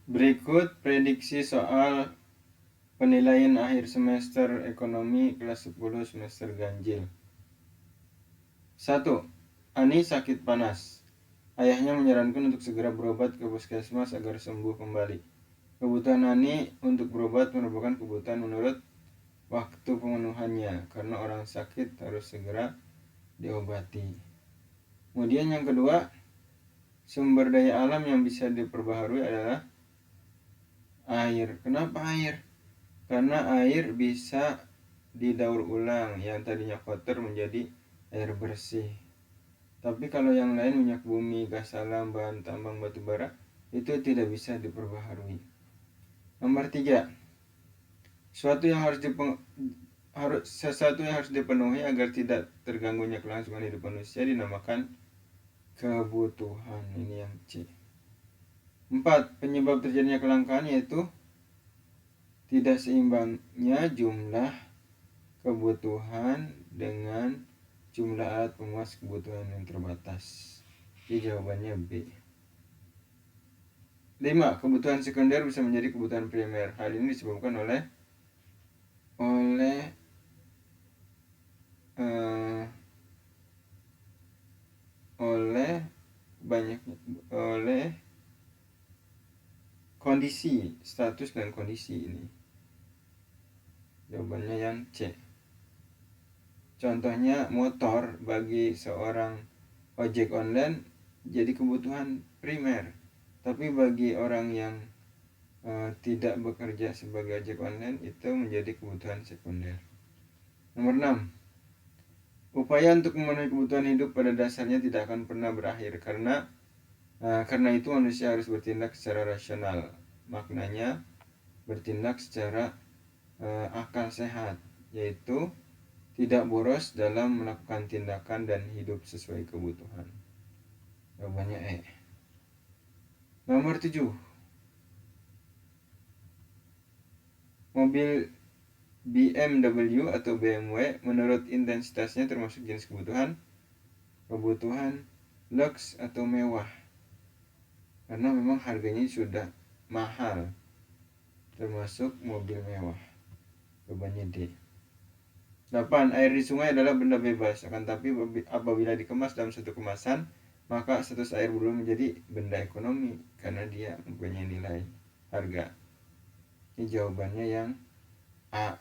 Berikut prediksi soal penilaian akhir semester ekonomi kelas 10 semester ganjil. 1. Ani sakit panas. Ayahnya menyarankan untuk segera berobat ke puskesmas agar sembuh kembali. Kebutuhan Ani untuk berobat merupakan kebutuhan menurut waktu pemenuhannya, karena orang sakit harus segera diobati. Kemudian yang kedua, sumber daya alam yang bisa diperbaharui adalah air. Kenapa air? Karena air bisa didaur ulang, yang tadinya kotor menjadi air bersih. Tapi kalau yang lain, minyak bumi, gas alam, bahan tambang batu bara, itu tidak bisa diperbaharui. Nomor 3, sesuatu yang harus dipenuhi agar tidak terganggunya kelangsungan hidup manusia dinamakan kebutuhan. Ini yang C. 4. Penyebab terjadinya kelangkaan yaitu tidak seimbangnya jumlah kebutuhan dengan jumlah alat pemuas kebutuhan yang terbatas. Jadi jawabannya B. 5. Kebutuhan sekunder bisa menjadi kebutuhan primer. Hal ini disebabkan oleh kondisi, status dan kondisi ini. Jawabannya yang C. Contohnya, motor bagi seorang ojek online jadi kebutuhan primer, tapi bagi orang yang tidak bekerja sebagai ojek online itu menjadi kebutuhan sekunder. Nomor 6. Upaya untuk memenuhi kebutuhan hidup pada dasarnya tidak akan pernah berakhir, karena itu manusia harus bertindak secara rasional. Maknanya bertindak secara akal sehat, yaitu tidak boros dalam melakukan tindakan dan hidup sesuai kebutuhan. Jawabannya E. Nomor 7. Mobil BMW atau BMW menurut intensitasnya termasuk jenis kebutuhan lux atau mewah, karena memang harganya sudah mahal, termasuk mobil mewah. Jawabannya D. 8. Air di sungai adalah benda bebas, akan tapi apabila dikemas dalam satu kemasan, maka status air berubah menjadi benda ekonomi karena dia mempunyai nilai harga. Ini jawabannya yang A.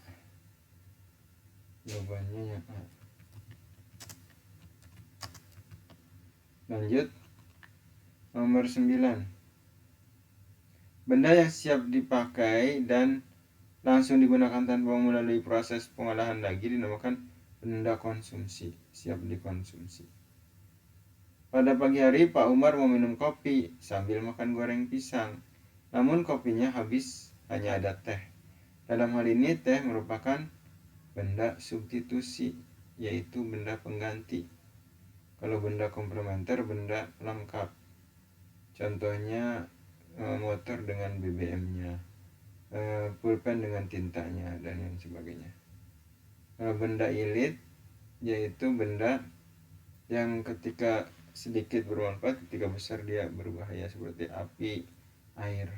Jawabannya yang A. Lanjut. Nomor 9. Benda yang siap dipakai dan langsung digunakan tanpa melalui proses pengolahan lagi dinamakan benda konsumsi, siap dikonsumsi. Pada pagi hari Pak Umar mau minum kopi sambil makan goreng pisang, namun kopinya habis, hanya ada teh. Dalam hal ini teh merupakan benda substitusi, yaitu benda pengganti. Kalau benda komplementer, benda lengkap. Contohnya motor dengan BBM-nya, pulpen dengan tintanya, dan lain sebagainya. Kalau benda ilit, yaitu benda yang ketika sedikit bermanfaat, ketika besar dia berbahaya, seperti api, air.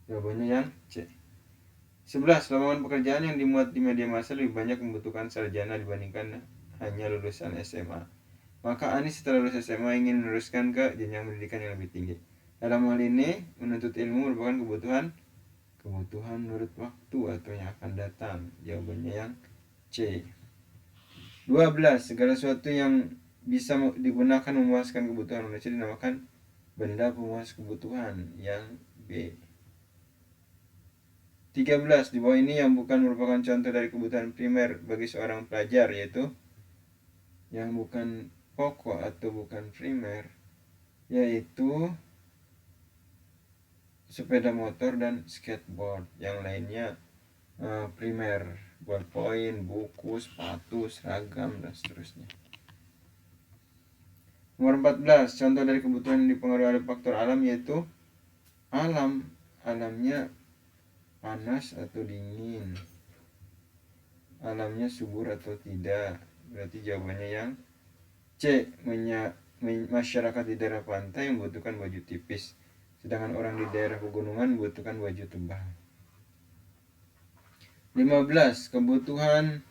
Jawabannya yang C. 11. Lowongan pekerjaan yang dimuat di media massa lebih banyak membutuhkan sarjana dibandingkan hanya lulusan SMA. Maka Ani setelah lulus SMA ingin meneruskan ke jenjang pendidikan yang lebih tinggi. Dalam hal ini, menuntut ilmu merupakan kebutuhan menurut waktu atau yang akan datang. Jawabannya yang C. 12. Segala sesuatu yang bisa digunakan memuaskan kebutuhan manusia dinamakan benda pemuas kebutuhan, yang B. 13. Di bawah ini yang bukan merupakan contoh dari kebutuhan primer bagi seorang pelajar, yaitu yang bukan pokok atau bukan primer, yaitu sepeda motor dan skateboard. Yang lainnya primer, ballpoint, buku, sepatu, seragam, dan seterusnya. Nomor 14. Contoh dari kebutuhan yang dipengaruhi oleh faktor alam yaitu alamnya panas atau dingin, alamnya subur atau tidak. Berarti jawabannya yang C. Masyarakat di daerah pantai membutuhkan baju tipis, sedangkan orang di daerah pegunungan membutuhkan baju tebal. 15. Kebutuhan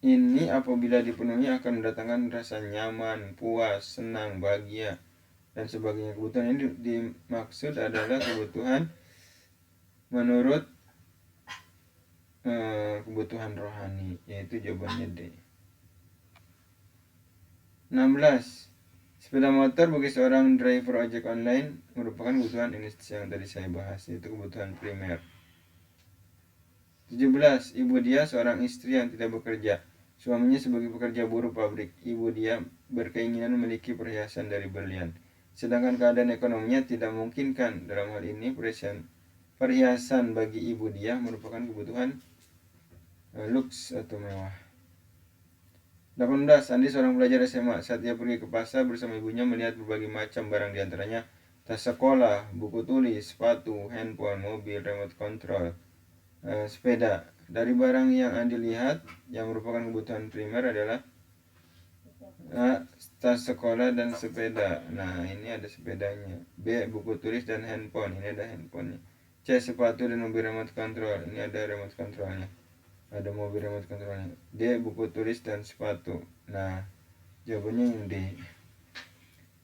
ini apabila dipenuhi akan mendatangkan rasa nyaman, puas, senang, bahagia, dan sebagainya. Kebutuhan ini dimaksud adalah kebutuhan menurut kebutuhan rohani, yaitu jawabannya D. 16. Sepeda motor bagi seorang driver ojek online merupakan kebutuhan ini yang tadi saya bahas, yaitu kebutuhan primer. 17. Ibu dia seorang istri yang tidak bekerja. Suaminya sebagai pekerja buruh pabrik. Ibu dia berkeinginan memiliki perhiasan dari berlian, sedangkan keadaan ekonominya tidak memungkinkan. Dalam hal ini perhiasan bagi ibu dia merupakan kebutuhan luks atau mewah. 18. Andi seorang pelajar SMA. Saat ia pergi ke pasar bersama ibunya melihat berbagai macam barang, diantaranya tas sekolah, buku tulis, sepatu, handphone, mobil, remote control, sepeda. Dari barang yang Andi lihat yang merupakan kebutuhan primer adalah tas sekolah dan sepeda. Nah, ini ada sepedanya. B. Buku tulis dan handphone. Ini ada handphonenya. C. Sepatu dan mobil remote control. Ini ada remote controlnya. Ada mobil remote controlnya. D. Buku tulis dan sepatu. Nah, jawabannya yang D.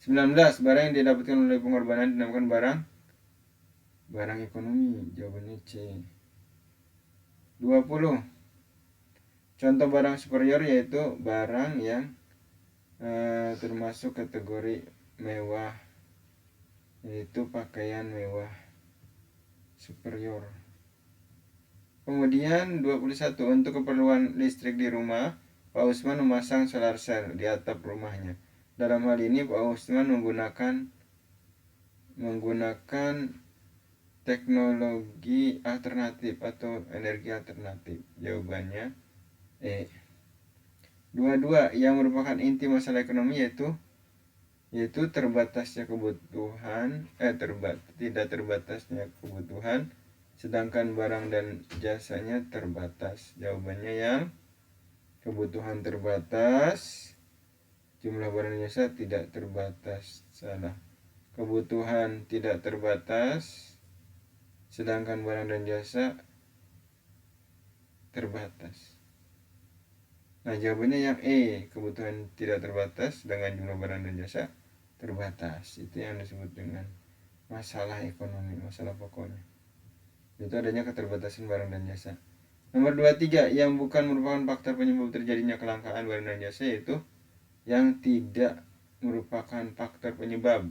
19. Barang yang didapatkan oleh pengorbanan dinamakan barang ekonomi. Jawabannya C. 20. Contoh barang superior yaitu barang yang termasuk kategori mewah, yaitu pakaian mewah superior. Kemudian 21. Untuk keperluan listrik di rumah, Pak Usman memasang solar cell di atap rumahnya. Dalam hal ini Pak Usman menggunakan teknologi alternatif atau energi alternatif. Jawabannya E. 22. Yang merupakan inti masalah ekonomi yaitu terbatasnya kebutuhan, tidak terbatasnya kebutuhan, sedangkan barang dan jasanya terbatas. Jawabannya yang kebutuhan terbatas, jumlah barang dan jasa tidak terbatas. Salah. Kebutuhan tidak terbatas, sedangkan barang dan jasa terbatas. Nah, jawabannya yang E. Kebutuhan tidak terbatas dengan jumlah barang dan jasa terbatas. Itu yang disebut dengan masalah ekonomi, masalah pokoknya. Itu adanya keterbatasan barang dan jasa. Nomor 23. Yang bukan merupakan faktor penyebab terjadinya kelangkaan barang dan jasa, yaitu yang tidak merupakan faktor penyebab,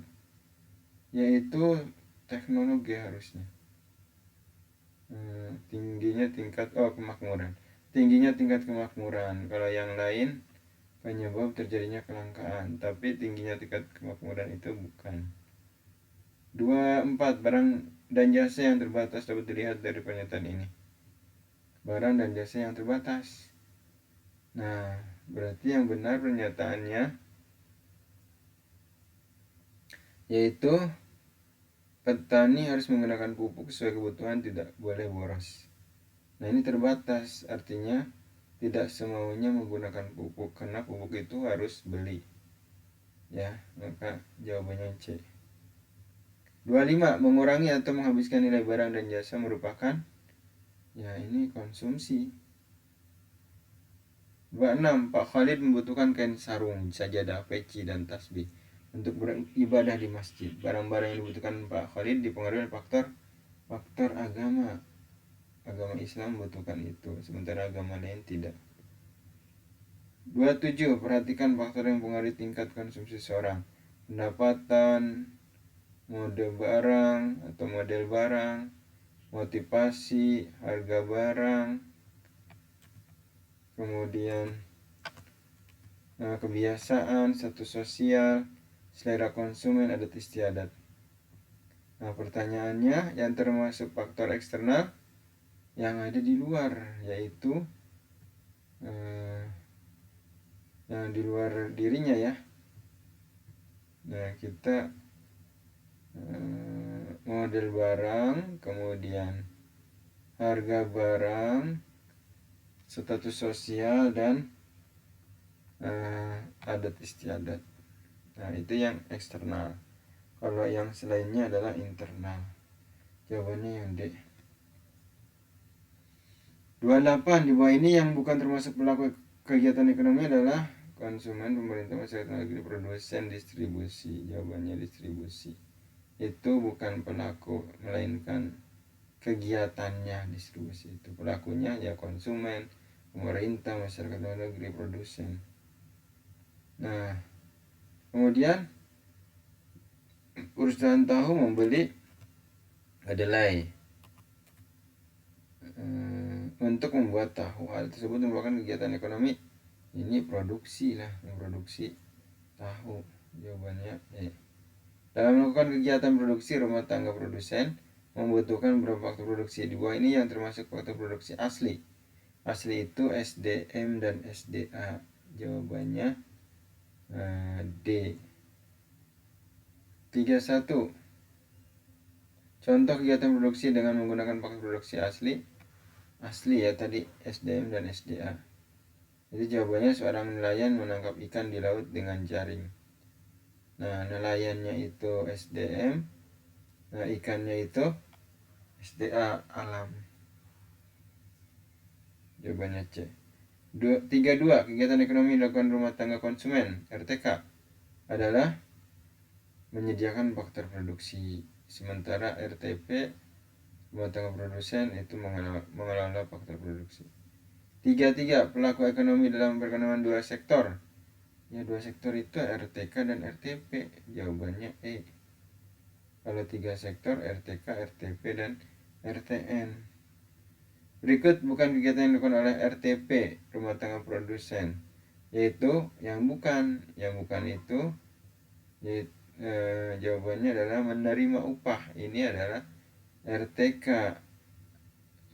yaitu teknologi harusnya. Tingginya tingkat kemakmuran. Kalau yang lain penyebab terjadinya kelangkaan, tapi tingginya tingkat kemakmuran itu bukan. 24. Barang dan jasa yang terbatas dapat dilihat dari pernyataan ini. Barang dan jasa yang terbatas. Nah, berarti yang benar pernyataannya yaitu petani harus menggunakan pupuk sesuai kebutuhan, tidak boleh boros. Nah, ini terbatas, artinya tidak semaunya menggunakan pupuk, karena pupuk itu harus beli. Ya, maka jawabannya C. 25. Mengurangi atau menghabiskan nilai barang dan jasa merupakan, ya ini konsumsi. 26. Pak Khalid membutuhkan kain sarung, sajadah, peci, dan tasbih untuk beribadah di masjid. Barang-barang yang dibutuhkan Pak Khalid dipengaruhi oleh faktor agama. Agama Islam membutuhkan itu, sementara agama lain tidak. 27. Perhatikan faktor yang mempengaruhi tingkat konsumsi seseorang. Pendapatan, mode barang atau model barang, motivasi, harga barang, kemudian kebiasaan, status sosial, selera konsumen, adat istiadat. Nah, pertanyaannya yang termasuk faktor eksternal yang ada di luar, yaitu yang di luar dirinya ya. Nah, kita model barang, kemudian harga barang, status sosial, dan adat istiadat. Nah, itu yang eksternal. Kalau yang selainnya adalah internal. Jawabannya yang D. 28 di bawah ini yang bukan termasuk pelaku kegiatan ekonomi adalah konsumen, pemerintah, masyarakat negeri, produsen, distribusi. Jawabannya distribusi. Itu bukan pelaku, melainkan kegiatannya distribusi. Itu pelakunya ya konsumen, pemerintah, masyarakat negeri, produsen. Nah, kemudian perusahaan tahu membeli kedelai untuk membuat tahu. Hal tersebut merupakan kegiatan ekonomi. Ini produksi lah, memproduksi tahu. Jawabannya dalam melakukan kegiatan produksi, rumah tangga produsen membutuhkan beberapa faktor produksi. Di bawah ini yang termasuk faktor produksi asli. Asli itu SDM dan SDA. Jawabannya D. 31. Contoh kegiatan produksi dengan menggunakan faktor produksi asli. Asli ya tadi SDM dan SDA. Jadi jawabannya seorang nelayan menangkap ikan di laut dengan jaring. Nah, nelayannya itu SDM. Nah, ikannya itu SDA alam. Jawabannya C. 32. Kegiatan ekonomi dilakukan rumah tangga konsumen RTK adalah menyediakan faktor produksi. Sementara RTP rumah tangga produsen itu mengelola faktor produksi. 33. Pelaku ekonomi dalam perekonomian dua sektor. Ya, dua sektor itu RTK dan RTP. Jawabannya E. Kalau tiga sektor RTK, RTP, dan RTN. Berikut bukan kegiatan yang dilakukan oleh RTP, rumah tangga produsen, yaitu yang bukan itu yaitu, jawabannya adalah menerima upah. Ini adalah RTK.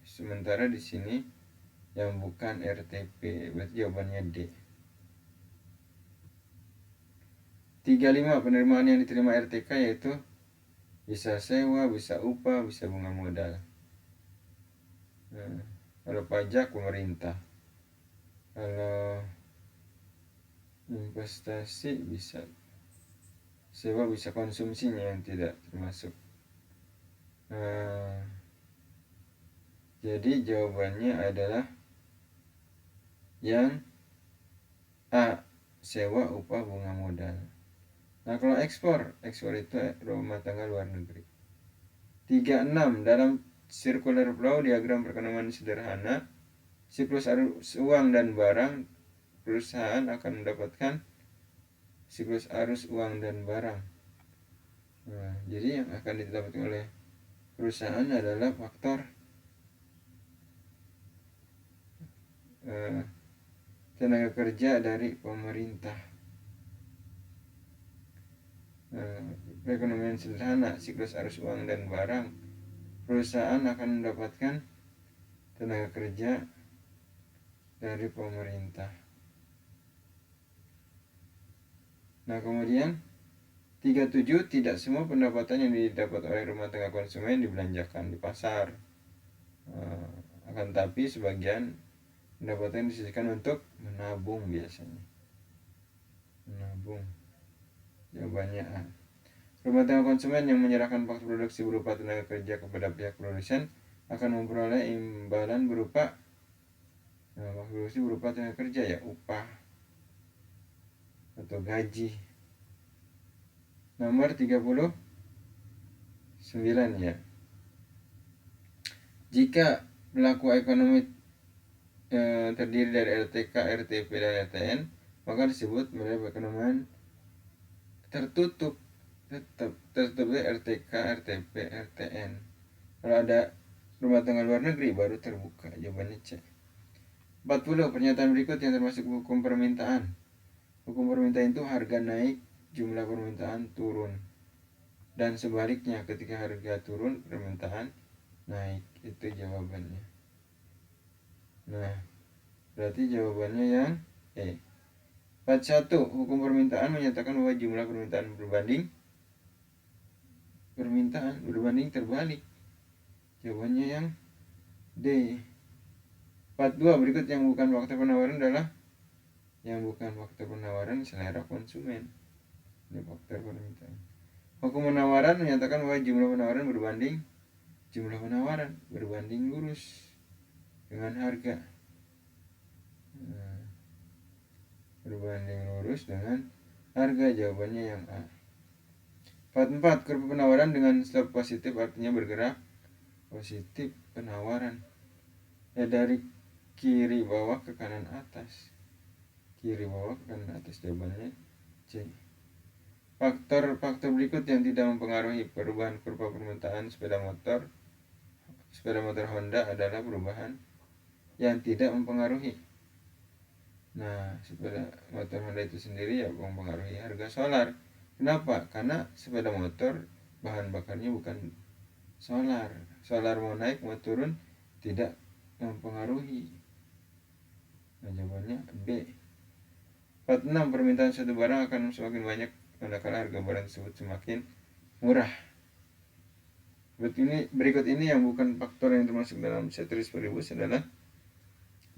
Sementara di sini yang bukan RTP, berarti jawabannya D. 35. Penerimaan yang diterima RTK yaitu bisa sewa, bisa upah, bisa bunga modal. Nah, kalau pajak pemerintah, kalau investasi bisa sewa, bisa konsumsinya yang tidak termasuk. Jadi jawabannya adalah yang A, sewa, upah, bunga modal. Nah, kalau ekspor itu rumah tangga luar negeri. 36. Dalam circular flow diagram perekonomian sederhana, siklus arus uang dan barang, perusahaan akan mendapatkan siklus arus uang dan barang. Nah, jadi yang akan didapatkan oleh perusahaan adalah faktor tenaga kerja dari pemerintah. Perekonomian sederhana, siklus arus uang dan barang, perusahaan akan mendapatkan tenaga kerja dari pemerintah. Nah, kemudian 37. Tidak semua pendapatan yang didapat oleh rumah tangga konsumen dibelanjakan di pasar. Akan tapi sebagian pendapatan disisihkan untuk menabung biasanya. Menabung. Jawabannya A. Rumah tangga konsumen yang menyerahkan faktor produksi berupa tenaga kerja kepada pihak produsen akan memperoleh imbalan berupa faktor produksi berupa tenaga kerja, ya upah atau gaji. Nomor 39 ya. Jika pelaku ekonomi terdiri dari RTK, RTP, dan RTN, maka disebut media perekonomian tertutup. Tertutup RTK, RTP, RTN. Kalau ada rumah tangga luar negeri baru terbuka. Jawabannya C. 40. Pernyataan berikut yang termasuk hukum permintaan. Hukum permintaan itu harga naik, jumlah permintaan turun. Dan sebaliknya, ketika harga turun, permintaan naik. Itu jawabannya. Nah, berarti jawabannya yang E. 41. Hukum permintaan menyatakan bahwa jumlah permintaan berbanding terbalik. Jawabannya yang D. 42. Berikut yang bukan faktor penawaran adalah Yang bukan faktor penawaran selera konsumen. Ini faktor permintaan. Hukum penawaran menyatakan bahwa jumlah penawaran berbanding jumlah penawaran berbanding lurus dengan harga. Berbanding lurus dengan harga, jawabannya yang A. 4. Kurva penawaran dengan slope positif artinya bergerak positif penawaran. Ya, dari kiri bawah ke kanan atas. Kiri bawah ke kanan atas, jawabannya C. Faktor berikut yang tidak mempengaruhi perubahan kurva permintaan sepeda motor Honda adalah perubahan yang tidak mempengaruhi. Nah, sepeda motor Honda itu sendiri ya mempengaruhi harga solar. Kenapa? Karena sepeda motor bahan bakarnya bukan solar. Solar mau naik mau turun tidak mempengaruhi. Nah, jawabannya B. 46. Permintaan suatu barang akan semakin banyak manakala harga barang tersebut semakin murah. Berikut ini yang bukan faktor yang termasuk dalam seteris paribus adalah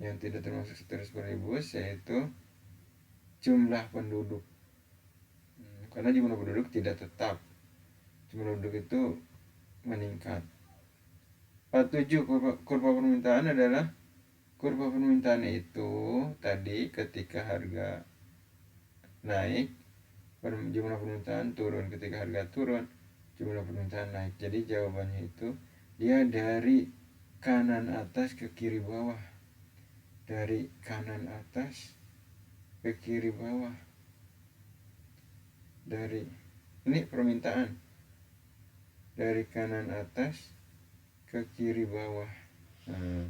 yang tidak termasuk seteris paribus, yaitu jumlah penduduk. Karena jumlah penduduk tidak tetap. Jumlah penduduk itu meningkat. 47. Kurva permintaan adalah kurva permintaan itu tadi ketika harga naik, jumlah permintaan turun. Ketika harga turun, jumlah permintaan naik. Jadi jawabannya itu dia dari kanan atas ke kiri bawah. Dari kanan atas ke kiri bawah. Ini permintaan. Dari kanan atas ke kiri bawah. Nah,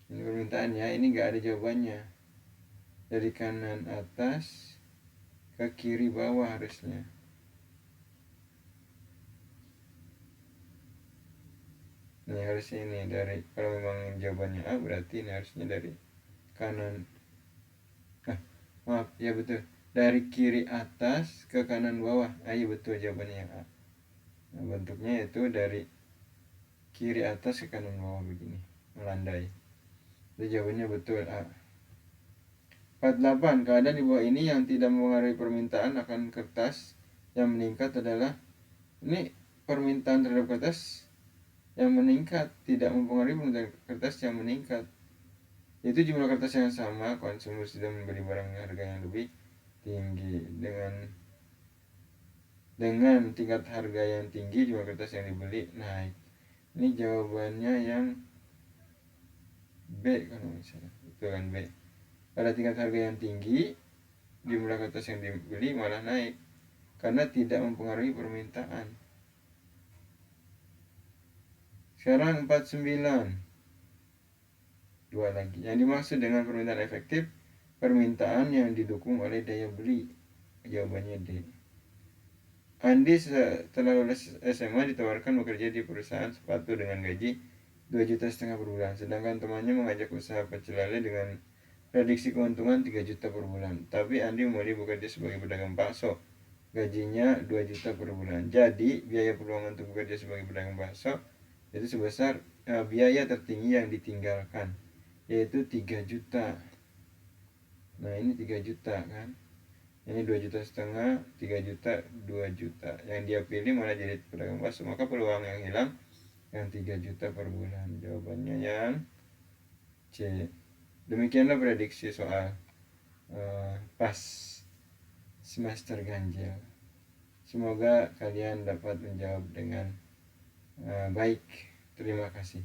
ini permintaan ya, ini gak ada jawabannya. Dari kanan atas ke kiri bawah harusnya. Nah, harusnya ini dari, kalau memang jawabannya A berarti ini harusnya dari kanan. Maaf, ya betul. Dari kiri atas ke kanan bawah. Iya betul, jawabannya yang A. Nah, bentuknya itu dari kiri atas ke kanan bawah begini, melandai. Jadi jawabannya betul A. 48. Keadaan di bawah ini yang tidak mempengaruhi permintaan akan kertas yang meningkat adalah, ini permintaan terhadap kertas yang meningkat, tidak mempengaruhi permintaan kertas yang meningkat. Itu jumlah kertas yang sama, konsumer sudah membeli barang harga yang lebih tinggi. Dengan tingkat harga yang tinggi, jumlah kertas yang dibeli naik. Ini jawabannya yang B kalau misalnya. Itu kan B. Pada tingkat harga yang tinggi, jumlah kertas yang dibeli malah naik karena tidak mempengaruhi permintaan. Sekarang 49. Dua lagi. Yang dimaksud dengan permintaan efektif, permintaan yang didukung oleh daya beli. Jawabannya D. Andi setelah lulus SMA ditawarkan bekerja di perusahaan sepatu dengan gaji 2,5 juta per bulan. Sedangkan temannya mengajak usaha pecel lele dengan prediksi keuntungan 3 juta per bulan. Tapi Andi memilih bekerja sebagai pedagang bakso. Gajinya 2 juta per bulan. Jadi biaya peluang untuk bekerja sebagai pedagang bakso itu sebesar biaya tertinggi yang ditinggalkan, yaitu 3 juta. Nah, ini 3 juta kan. Ini 2,5 juta, 3 juta, 2 juta. Yang dia pilih malah jadi pedagang bakso, maka peluang yang hilang yang 3 juta per bulan. Jawabannya yang C. Demikianlah prediksi soal pas semester ganjil. Semoga kalian dapat menjawab dengan baik. Terima kasih.